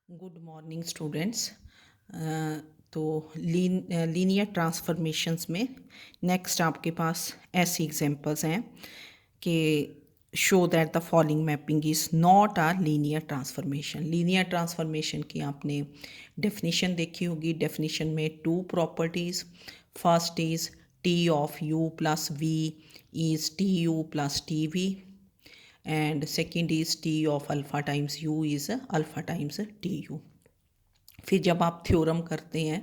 Good morning students. तो linear transformations में next आपके पास ऐसी एग्जांपल्स हैं कि show that the following mapping is not a linear transformation. Linear transformation की आपने डेफिनेशन देखी होगी। डेफिनेशन में two properties, first is T of you plus v is T you plus T v, and second is t of alpha times u is alpha times tu। फिर जब आप theorem करते हैं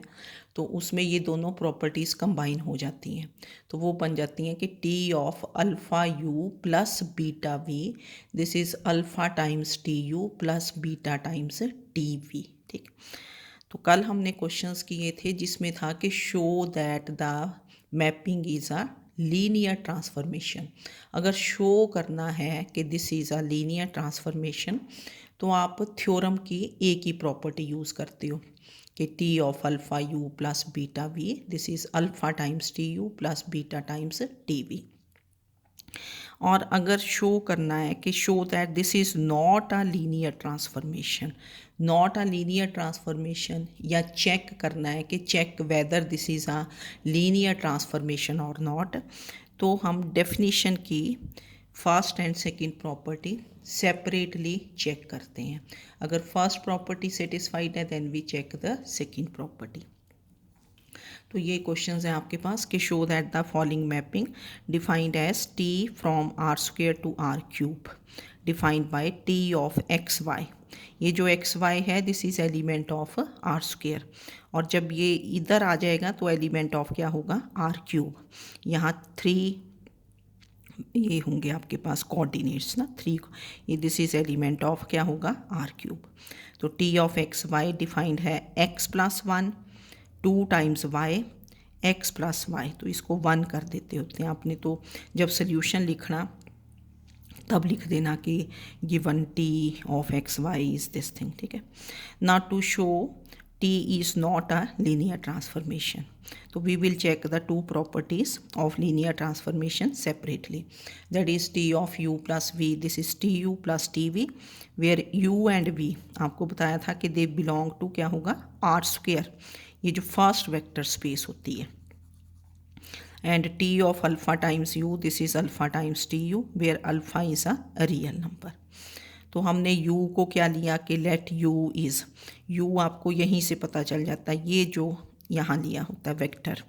तो उसमें ये दोनों प्रॉपर्टीज़ कंबाइन हो जाती हैं, तो वो बन जाती हैं कि T of alpha you plus beta we, this is alpha times T you plus beta times T we. ठीक। तो कल हमने क्वेश्चंस किए थे जिसमें था कि show that the mapping is a linear transformation. अगर शो करना है कि this is a linear transformation तो आप थ्योरम की एक ही प्रॉपर्टी यूज़ करते हो कि T of alpha you plus beta we, this is alpha times T you plus beta times T v. और अगर शो करना है कि show that this is not a linear transformation, not a linear transformation, या check करना है कि check whether this is a linear transformation और नॉट, तो हम डेफिनीशन की first and second property separately check करते हैं। अगर फर्स्ट प्रॉपर्टी सेटिस्फाइड है then we check the second property. तो ये क्वेश्चंस हैं आपके पास कि show that the following mapping defined as T from R square to R cube defined by T of x y. ये जो एक्स वाई है this is element of R square, और जब ये इधर आ जाएगा तो एलिमेंट ऑफ क्या होगा, आर क्यूब। यहाँ थ्री ये होंगे आपके पास कोऑर्डिनेट्स ना, थ्री, ये दिस इज़ एलिमेंट ऑफ क्या होगा, आर क्यूब। तो T of x Y defined है X plus one two times Y X plus Y, तो इसको वन कर देते होते हैं आपने। तो जब सोल्यूशन लिखना तब लिख देना कि given T of x Y is this thing. ठीक है ना। To show T is not a linear transformation, तो we will check the two properties of linear transformation separately, that is T of you plus V, this is T you plus T V, where U and V आपको बताया था कि दे belong to क्या होगा, are square, ये जो first vector space होती है। And T of alpha times u, this is alpha times T u, where alpha is a real number. तो हमने u को क्या लिया कि लेट u इज़, u आपको यहीं से पता चल जाता है, ये जो यहाँ लिया होता है वेक्टर,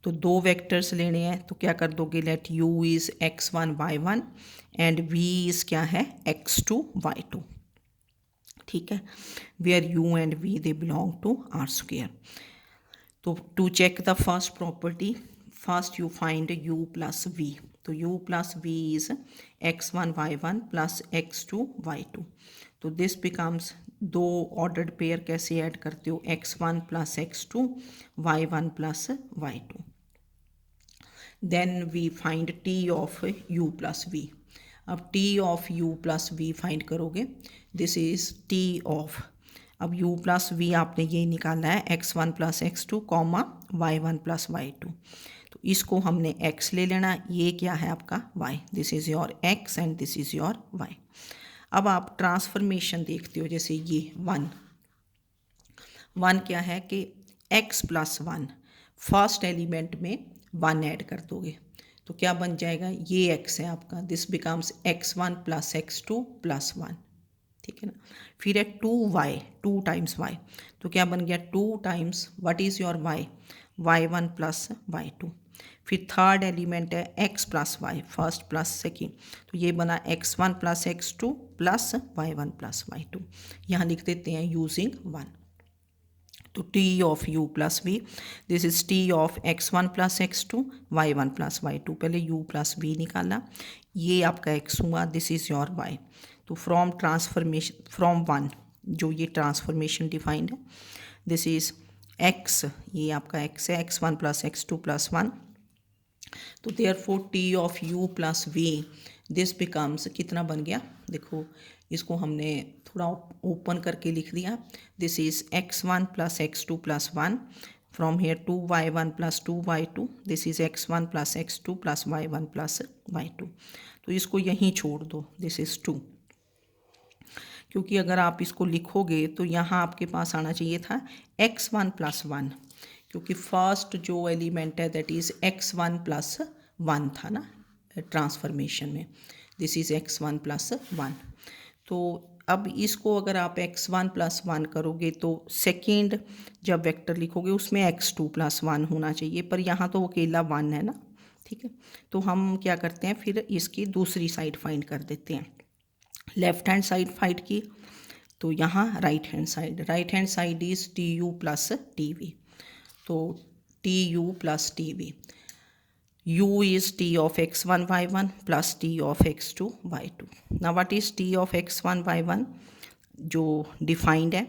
तो दो वेक्टर्स लेने हैं तो क्या कर दोगे, let u is x1 y1 and v is क्या है x2 y2। ठीक है, where u and v they belong to R square. तो to check the first property, first you find u plus v, तो u plus v is x1 y1 plus x2 y2। तो this becomes, दो ordered pair कैसे add करते हो, x1 plus x2 y1 plus y2। Then we find t of u plus v। अब t of u plus v find करोगे, this is t of, अब u plus we आपने ये निकालना है x1 plus x2 comma y1 plus y2, तो इसको हमने x ले लेना, ये क्या है आपका y, this is your x and this is your y। अब आप ट्रांसफॉर्मेशन देखते हो, जैसे ये वन, वन क्या है कि x plus one, first element में वन ऐड कर दोगे तो क्या बन जाएगा, ये x है आपका, this becomes x1 plus x2 plus one. ठीक है ना। फिर है two y, two times y, तो क्या बन गया two times what is your y, y1 plus y2। फिर थर्ड एलिमेंट है x plus y, first plus second, तो ये बना x1 plus x2 plus y1 plus y2। यहाँ लिख देते हैं यूजिंग वन। तो t of u plus v, this is t of x1 plus x2 y1 plus y2, पहले u प्लस v निकाला, ये आपका x हुआ, दिस इज़ योर y। तो फ्रॉम ट्रांसफॉर्मेशन फ्रॉम वन, जो ये ट्रांसफॉर्मेशन डिफाइंड है, दिस इज़ x, ये आपका x है, x1 plus x2 plus one, तो therefore T of you plus V, this becomes कितना बन गया, देखो इसको हमने थोड़ा ओपन करके लिख दिया, this is x1 plus x2 plus one, from here two y1 plus two y2, this is x1 plus x2 plus y1 plus y2। तो इसको यहीं छोड़ दो, दिस इज़ टू, क्योंकि अगर आप इसको लिखोगे तो यहाँ आपके पास आना चाहिए था x1 + 1, क्योंकि फर्स्ट जो एलिमेंट है दैट इज़ x1 + 1 था ना ट्रांसफॉर्मेशन में, दिस इज़ x1 + 1। तो अब इसको अगर आप x1 + 1 करोगे तो सेकेंड जब वेक्टर लिखोगे उसमें x2 + 1 होना चाहिए, पर यहाँ तो अकेला 1 है ना, ठीक है। तो हम क्या करते हैं फिर इसकी दूसरी साइड फाइंड कर देते हैं। लेफ्ट हैंड साइड फाइंड की तो यहाँ right hand side is tu + tv, तो tu + tv, u is t of x1 y1 plus t of x2 y2. Now what is t of x1 y1 जो defined है,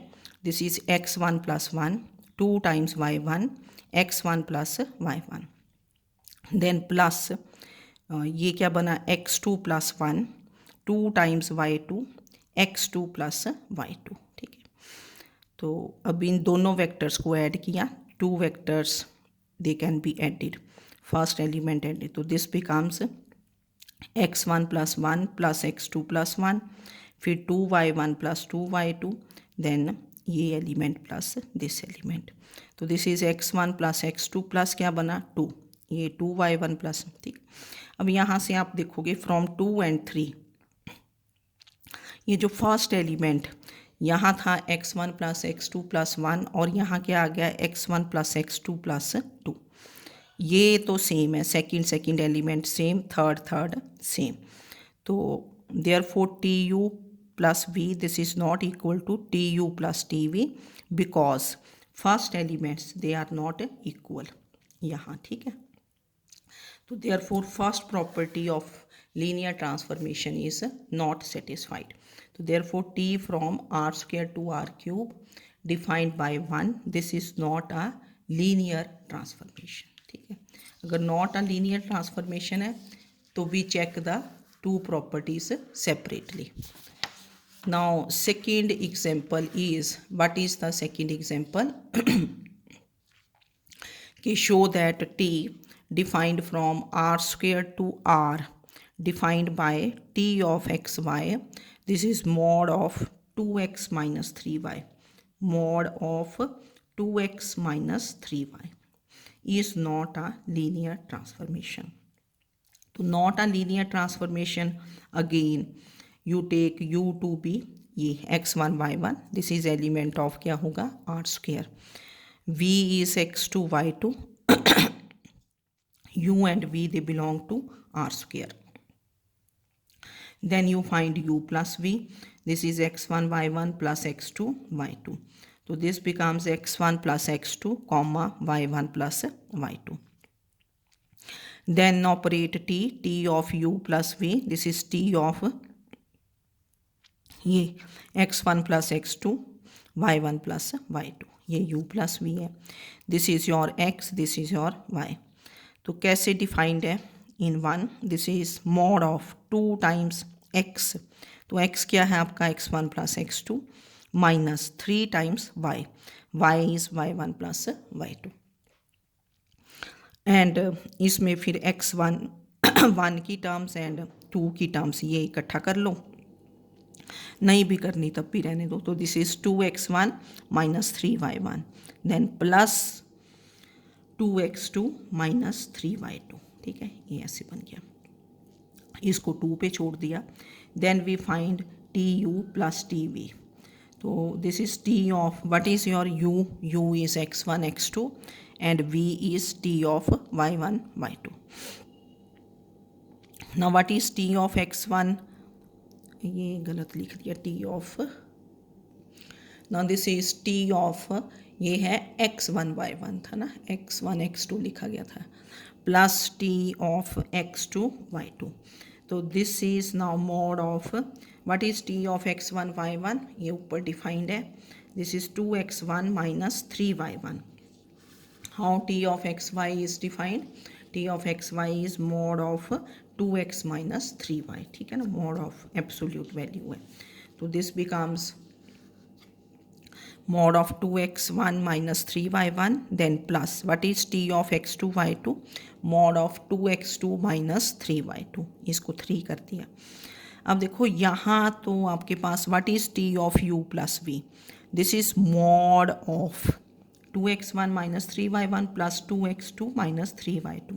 this is x1 + 1 2 times y1 x1 + y1, then plus ये क्या बना x2 + 1 2 times y2 x2 + y2, ठीक है। तो अब इन दोनों वेक्टर्स को ऐड किया, two vectors they can be added, first element added, तो दिस बिकम्स x1 + 1 + x2 + 1, फिर 2y1 + 2y2, देन ये एलिमेंट प्लस दिस एलिमेंट, तो this is x1 + x2 plus क्या बना 2, ये 2y1 प्लस, ठीक। अब यहाँ से आप देखोगे फ्रॉम 2 and 3, ये जो फर्स्ट एलिमेंट यहाँ था x1 + x2 + 1 और यहाँ क्या आ गया x1 + x2 + 2, ये तो सेम है, second element same, third same, तो therefore tu + v this is not equal to tu + tv because first elements they are not equal यहाँ, ठीक है। तो देयरफॉर फर्स्ट प्रॉपर्टी ऑफ linear transformation is not satisfied. So therefore t from r² to r³ defined by 1, this is not a linear transformation, ठीक है। अगर नॉट अ लीनियर ट्रांसफॉर्मेशन है तो we check the two properties separately. Now second example is, what is the second example कि show that t defined from r² to r defined by t of xy, this is mod of 2x minus 3y, mod of 2x minus 3y is not a linear transformation. तो not a linear transformation, again you take u to be ये x1 y1, this is element of क्या होगा r², v is x2 y2 u and v they belong to r², then you find u plus v, this is x1 y1 plus x2 y2, so this becomes x1 plus x2 comma y1 plus y2, then operate t of u plus v, this is t of ये x1 plus x2 y1 plus y2, ये u plus v है, this is your x, this is your y, तो कैसे defined है इन 1, this is mod of 2 times x, तो x क्या है आपका x1 + x2 minus 3 times y, y is y1 + y2, and इसमें फिर x1 1 की टर्म्स एंड 2 की टर्म्स ये इकट्ठा कर लो, नहीं भी करनी तब भी रहने दो, तो this is 2x1 - 3y1 then plus 2x2 - 3y2, ठीक है, ये ऐसे बन गया, इसको 2 पे छोड़ दिया, then we find tu + tv, तो this is t of what is your u is x1 x2 and v is t of y1 y2, now what is t of x1, ये गलत लिख दिया, t of, now this is t of, ये है x1 y1 था ना, x1 x2 लिखा गया था, plus t of x2 y2, तो this is now mod of what is t of x1 y1, ये ऊपर डिफाइंड है, this is 2x1 - 3y1, how t of xy is defined, t of xy is mod of 2x - 3y, ठीक है ना, mod of absolute value है, तो this becomes mod of 2x1 - 3y1 then plus what is t of x2 y2, mod of 2x2 - 3y2, इसको 3 कर दिया। अब देखो यहाँ तो आपके पास what is T of you plus V, this is mod of 2x1 minus 3y1 plus 2x2 minus 3y2,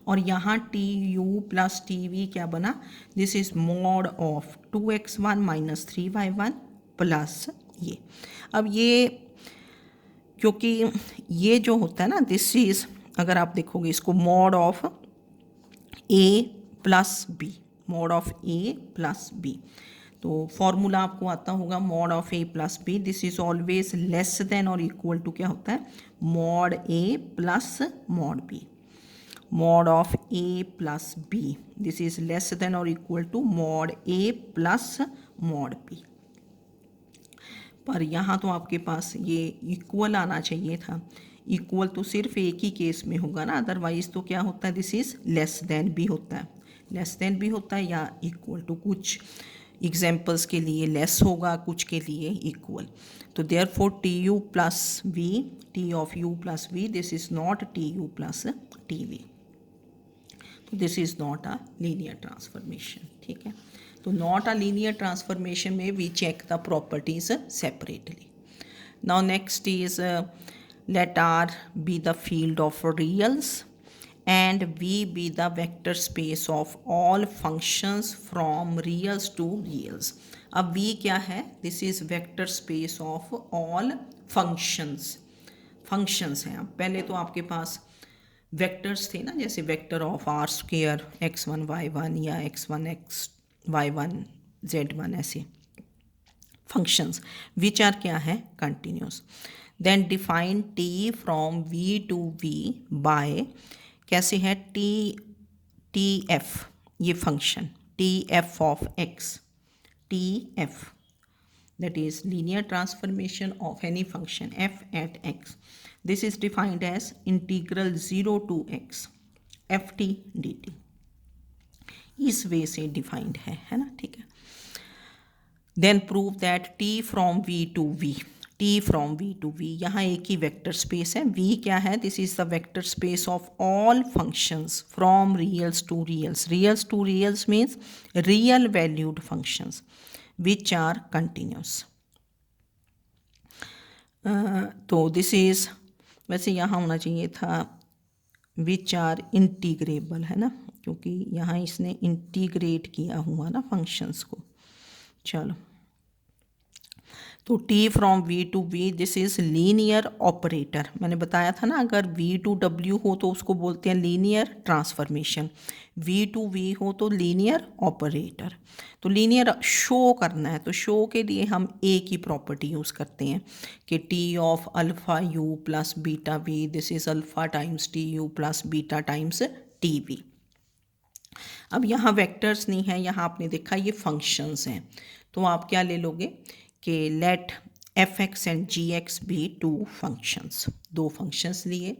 और यहाँ T you plus T V क्या बना, this is mod of 2x1 minus 3y1 plus ये। अब ये क्योंकि ये जो होता है ना, दिस इज, अगर आप देखोगे इसको mod of A plus B, mod of A plus B, तो फॉर्मूला आपको आता होगा mod of A plus B, this is always less than और इक्वल टू क्या होता है, mod A plus mod B, mod of A plus B, this is less than और equal to mod A plus mod B. पर यहाँ तो आपके पास ये इक्वल आना चाहिए था, इक्वल तो सिर्फ एक ही केस में होगा ना, अदरवाइज तो क्या होता है, दिस इज लेस देन भी होता है, लेस देन भी होता है या इक्वल टू, कुछ एग्जाम्पल्स के लिए लेस होगा, कुछ के लिए इक्वल। तो therefore T you plus V, T of you plus V, this is not T you plus T V, तो this is not a linear transformation. ठीक है, तो नॉट अ लीनियर ट्रांसफॉर्मेशन में we check the properties separately. Now next is let R be the field of reals and V be the vector space of all functions from reals to reals. अब V क्या है, this is vector space of all functions, functions हैं। अब पहले तो आपके पास vectors थे ना, जैसे vector of R square x1 y1 या x1 x y1 z1, ऐसे फंक्शंस विच आर क्या है, continuous. Then define T from V to V by, कैसे है, टी एफ, ये function T f of x, T f that is linear transformation of any function f at x, this is defined as integral 0 to x ft dt, इस वे से defined है ना, ठीक है। Then prove that T from V to V, T from V to V, यहाँ एक ही vector space है, वी क्या है, this is the vector space of all functions from reals to reals, reals to reals means real valued functions which are continuous. तो this is, वैसे यहाँ होना चाहिए था विच आर इंटीग्रेबल, है ना, क्योंकि यहाँ इसने इंटीग्रेट किया हुआ ना फंक्शंस को। चलो, तो T from V to V, this is linear operator, मैंने बताया था ना, अगर वी टू डब्ल्यू हो तो उसको बोलते हैं linear transformation, V to V हो तो लीनियर ऑपरेटर। तो लीनियर शो करना है, तो शो के लिए हम एक ही प्रॉपर्टी यूज़ करते हैं कि T of alpha you plus beta we, this is alpha times T you plus beta times T we. अब यहाँ वेक्टर्स नहीं है, यहाँ आपने देखा ये फंक्शंस हैं, तो आप क्या ले लोगे कि let f x and g x be two functions, दो फंक्शंस लिए,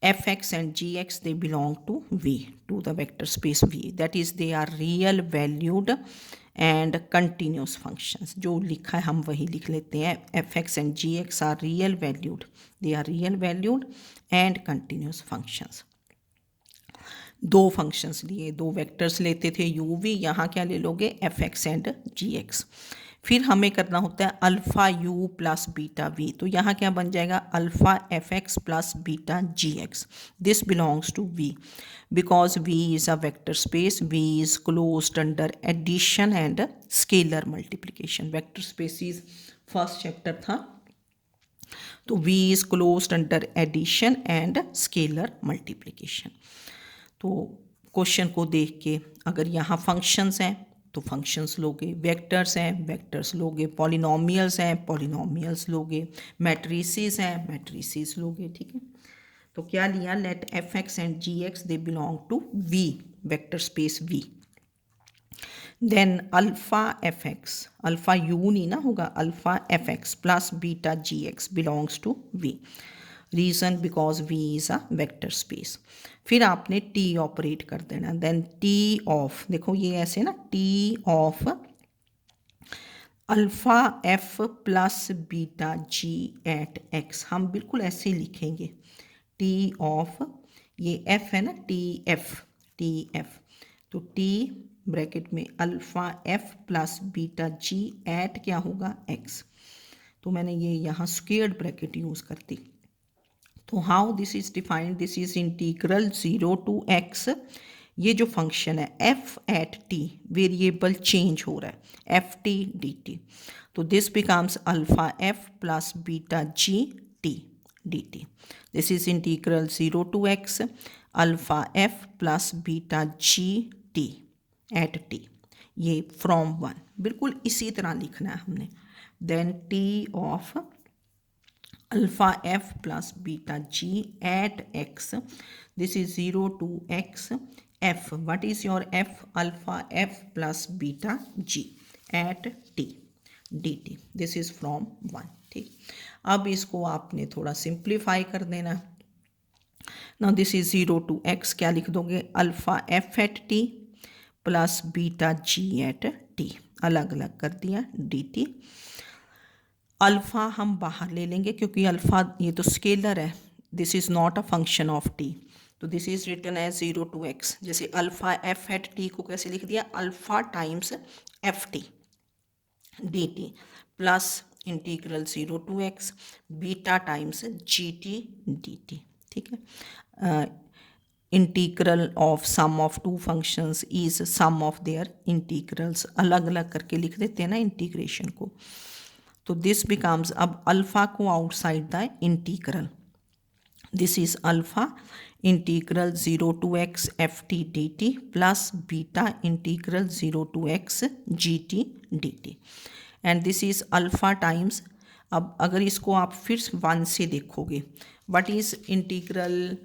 f x and g x they belong to V, to the vector space V, that is they are real valued and continuous functions, जो लिखा है हम वही लिख लेते हैं, f x and g x are real valued, they are real valued and continuous functions. दो functions लिए, दो वेक्टर्स लेते थे यू वी, यहाँ क्या ले लोगे, f x and g x. फिर हमें करना होता है alpha you plus beta v, तो यहाँ क्या बन जाएगा, alpha f x plus beta g x, this belongs to V because V is a vector space, V is closed under addition and scalar multiplication, vector spaces first chapter था, तो V is closed under addition and scalar multiplication. तो question को देख के अगर यहाँ functions हैं तो फंक्शंस लोगे, वेक्टर्स हैं वेक्टर्स लोगे, पॉलिनोमियल्स हैं पॉलिनोमियल्स लोगे, मैट्रिसेस हैं मैट्रिसेस लोगे, ठीक है। तो क्या लिया, let f x and g x they belong to V, vector space V. Then alpha f x, alpha u नहीं ना होगा, alpha f x plus beta g x belongs to V, reason because V is a vector space. फिर आपने T operate कर देना, then T of, देखो ये ऐसे ना, T of alpha F plus beta g at x, हम बिल्कुल ऐसे ही लिखेंगे, टी ऑफ, ये एफ है ना, टी एफ, तो टी ब्रैकेट में alpha F plus beta g eight क्या होगा एक्स। तो मैंने ये यहाँ स्क्वेयर्ड ब्रैकेट यूज़ कर दी। तो how this is defined, this is integral 0 to x. ये जो फंक्शन है f at t variable change हो रहा है एफ टी डी टी, तो this becomes alpha f plus beta g T D t. This is integral 0 to x alpha f plus beta g t at t, ये from one, बिल्कुल इसी तरह लिखना है हमने। Then T of alpha f plus beta g at x, this is 0 to x f, what is your f, alpha f plus beta g at t D t, this is from one. ठीक, अब इसको आपने थोड़ा simplify कर देना। Now this is 0 to x, क्या लिख दोगे, alpha f at t plus beta g at t, अलग अलग कर दिया डी टी। अल्फ़ा हम बाहर ले लेंगे क्योंकि अल्फ़ा ये तो स्केलर है, this is not a function of T, तो this is written as 0 to X. जैसे अल्फ़ा एफ एट टी को कैसे लिख दिया, alpha times F T D T plus integral 0 to X beta times G T D T. ठीक है, integral of sum of two functions is sum of their integrals, अलग अलग करके लिख देते हैं ना इंटीग्रेशन को। तो दिस बिकम्स, अब अल्फ़ा को outside the integral, this is alpha integral 0 to x f T D T plus beta integral 0 to x g T D t, and this is alpha times, अब अगर इसको आप फिर 1 से देखोगे, what is integral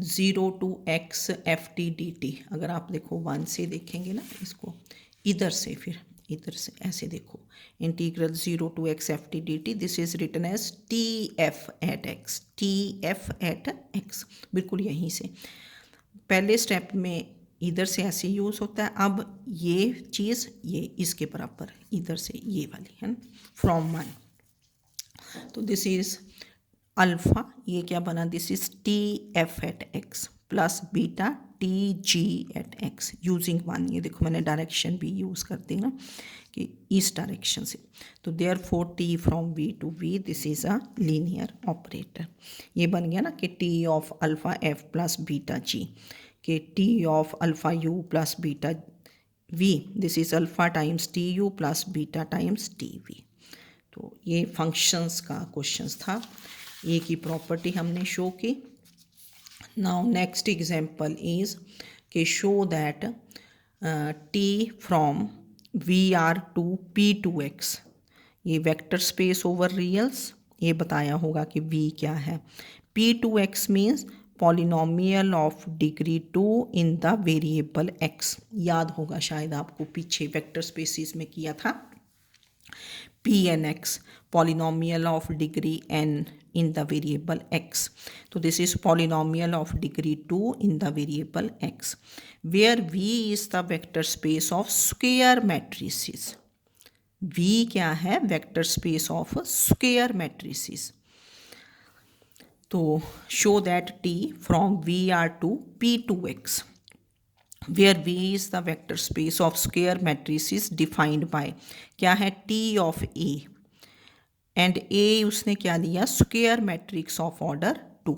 0 to x f T D t, अगर आप देखो 1 से देखेंगे ना इसको, इधर से फिर इधर से ऐसे देखो, integral 0 to x f T D t, this is written as T f at x, T f at x, बिल्कुल यहीं से। पहले स्टेप में इधर से ऐसे यूज़ होता है, अब ये चीज़ ये इसके बराबर इधर से ये वाली है ना, फ्रॉम वन। तो दिस इज अल्फ़ा, ये क्या बना, this is T f at x plus beta T g at x using one, ये देखो मैंने डायरेक्शन भी यूज़ कर दी ना कि इस डायरेक्शन से, तो therefore T from V to V, this is a linear operator. ये बन गया ना कि T of alpha F plus beta G, कि T of alpha you plus beta we, this is alpha times T you plus beta times T V. तो ये functions का questions था, एक ही प्रॉपर्टी हमने शो की। नाउ नेक्स्ट एग्जांपल इज कि show that T from V are to P two x, ये वेक्टर स्पेस ओवर रियल्स, ये बताया होगा कि वी क्या है। P two x means polynomial of degree 2 in the variable x, याद होगा शायद आपको, पीछे वेक्टर स्पेसिस में किया था p and x, polynomial of degree n in the variable x. So this is polynomial of degree 2 in the variable x, where v is the vector space of square matrices. v क्या है, vector space of square matrices. तो show that t from vr to p2x, where v is the vector space of square matrices defined by, क्या है, t of a, and a उसने क्या लिया, square matrix of order 2,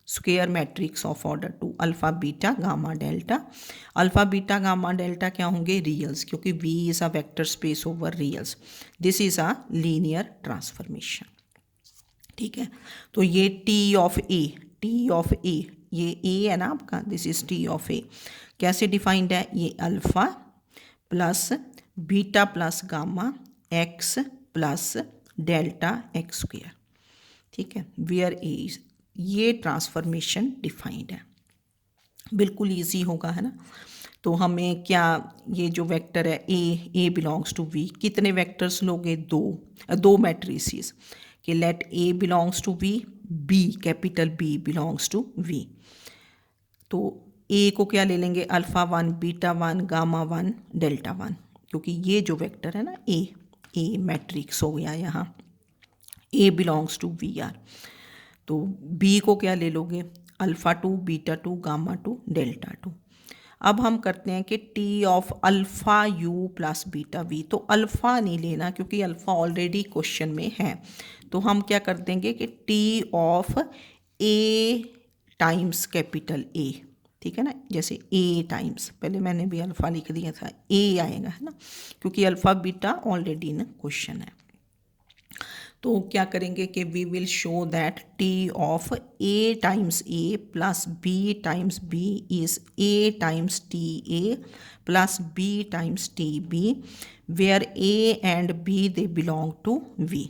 square matrix of order 2, alpha beta gamma delta, alpha beta gamma delta क्या होंगे, reals, क्योंकि v is a vector space over reals, this is a linear transformation. ठीक है, तो ये टी ऑफ ए, ये ए है ना आपका, दिस इज टी ऑफ ए, कैसे डिफाइंड है, ये alpha plus beta plus gamma x plus delta x square. ठीक है, वेयर ए इज, ये ट्रांसफॉर्मेशन डिफाइंड है, बिल्कुल इजी होगा है ना। तो हमें क्या, ये जो वेक्टर है ए बिलोंग्स टू वी, कितने वेक्टर्स लोगे, दो मैट्रिसेस, कि let A belongs to V, B capital B belongs to V, तो ए को क्या ले लेंगे, अल्फ़ा 1 बीटा 1 गामा 1 डेल्टा 1, क्योंकि ये जो वेक्टर है ना ए मैट्रिक्स हो गया यहाँ, ए बिलोंग्स टू वी आर, तो बी को क्या ले लोगे, अल्फ़ा 2 बीटा 2 गामा 2 डेल्टा 2। अब हम करते हैं कि T of alpha you plus beta v. तो अल्फ़ा नहीं लेना क्योंकि अल्फ़ा ऑलरेडी क्वेश्चन में है, तो हम क्या कर देंगे कि T of A times capital A, ठीक है ना, जैसे ए टाइम्स, पहले मैंने भी अल्फ़ा लिख दिया था, ए आएगा है ना, क्योंकि अल्फ़ा बीटा ऑलरेडी ना क्वेश्चन है। तो क्या करेंगे कि we will show that T of A times A plus B times B is a times T A plus B times T B, where A and B they belong to V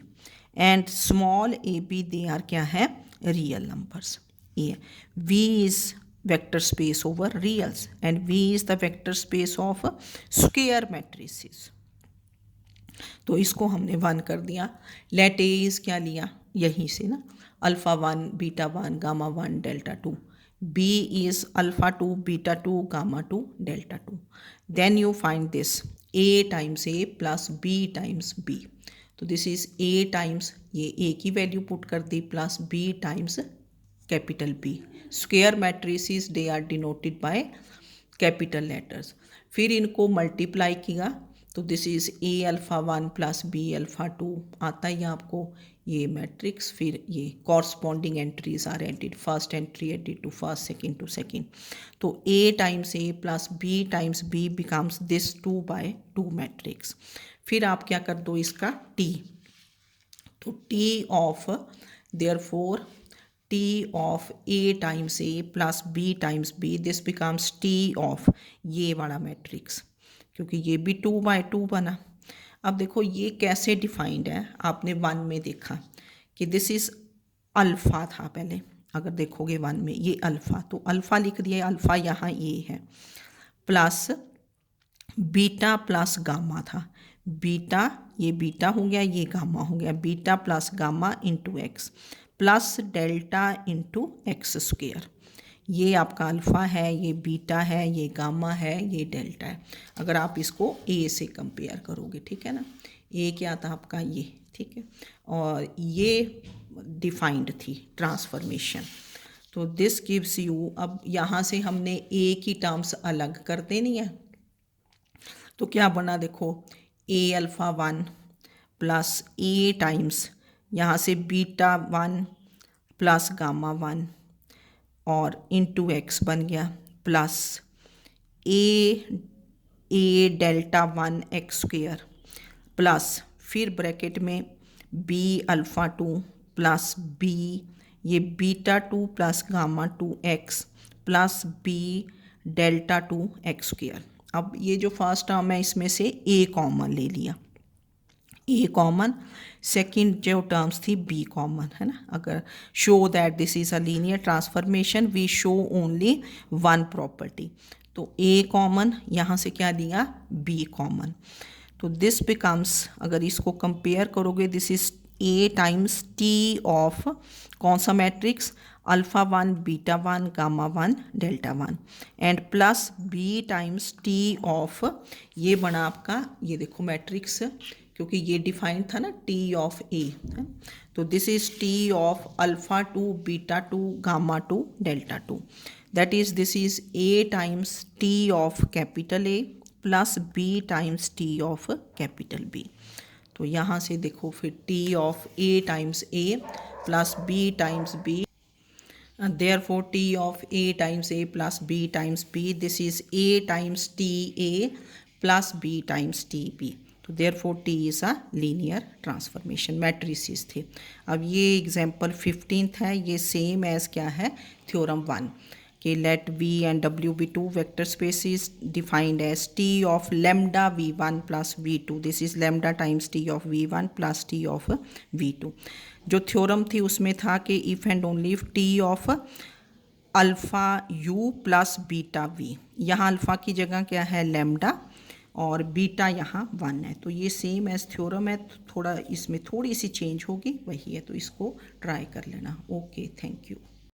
and small a b they are क्या है, real numbers. A V is vector space over reals and V is the vector space of square matrices। तो इसको हमने 1 कर दिया। Late A is क्या लिया, यहीं से ना, alpha 1 beta 1 gamma 1 delta 2, B is alpha 2 beta 2 gamma 2 delta 2। Then you find this A times A plus B times B. तो दिस इज़ ए टाइम्स, ये ए की वैल्यू पुट कर दी, plus B times capital B. Square matrices they are denoted by capital letters. फिर इनको multiply किया तो this is A alpha 1 plus B alpha 2 आता ही आपको ये मैट्रिक्स। फिर ये corresponding entries are added, first entry added to first, second to second. तो A times A plus B times B becomes this 2 by 2 matrix. फिर आप क्या कर दो इसका टी, तो T of therefore T of A times A plus B times B, this becomes T of ये वाला मैट्रिक्स, क्योंकि ये भी 2 बाय 2 बना। अब देखो ये कैसे डिफाइंड है, आपने 1 में देखा कि दिस इज़ अल्फ़ा था पहले, अगर देखोगे 1 में ये अल्फ़ा, तो अल्फ़ा लिख दिया, अल्फ़ा यहाँ ये है, प्लस बीटा प्लस गामा था, बीटा ये बीटा हो गया, ये गामा हो गया, beta plus gamma into x plus delta into x square. ये आपका अल्फ़ा है, ये बीटा है, ये गामा है, ये डेल्टा है। अगर आप इसको ए से कंपेयर करोगे, ठीक है ना, ए क्या था आपका ये, ठीक है, और ये डिफाइंड थी ट्रांसफॉर्मेशन। तो दिस गिव्स यू, अब यहाँ से हमने ए की टर्म्स अलग कर देनी है, तो क्या बना देखो, ए अल्फ़ा 1 प्लस ए टाइम्स यहाँ से बीटा 1 प्लस गामा 1 और इंटू एक्स बन गया, plus a delta 1 x square plus फिर ब्रैकेट में बी अल्फ़ा 2 प्लस बी ये beta 2 plus gamma 2 x plus b delta 2 x square. अब ये जो फर्स्ट टर्म है इसमें से ए कॉमन ले लिया, ए कॉमन, सेकेंड जो टर्म्स थी बी कॉमन, है ना। अगर show that this is a linear transformation we show only 1 property, तो ए कॉमन, यहाँ से क्या लिया बी कॉमन, तो दिस बिकम्स, अगर इसको कंपेयर करोगे this is a times T of कौन सा matrix, alpha 1 beta 1 gamma 1 delta 1 and plus B times T of ये बना आपका, ये देखो मैट्रिक्स, क्योंकि ये डिफाइंड था ना टी ऑफ ए है, तो this is T of alpha 2 beta 2 gamma 2 delta 2, that is this is a times T of capital A plus B times T of capital B. तो यहाँ से देखो फिर T of A times A plus B times B, therefore t of a times a plus b times b, this is a times t a plus b times t b, तो therefore t is a linear transformation, matrices थे। अब ये example 15th है, ये same as क्या है theorem 1 कि let v and w be two vector spaces defined as t of lambda v1 plus v2, this is lambda times t of v1 plus t of v2। जो theorem थी उसमें था कि if and only if T of alpha you plus beta we, यहाँ alpha की जगह क्या है लैम्डा और बीटा यहाँ 1 है, तो ये सेम एज थ्योरम है, थोड़ा इसमें थोड़ी सी चेंज होगी वही है, तो इसको ट्राई कर लेना। Okay, thank you.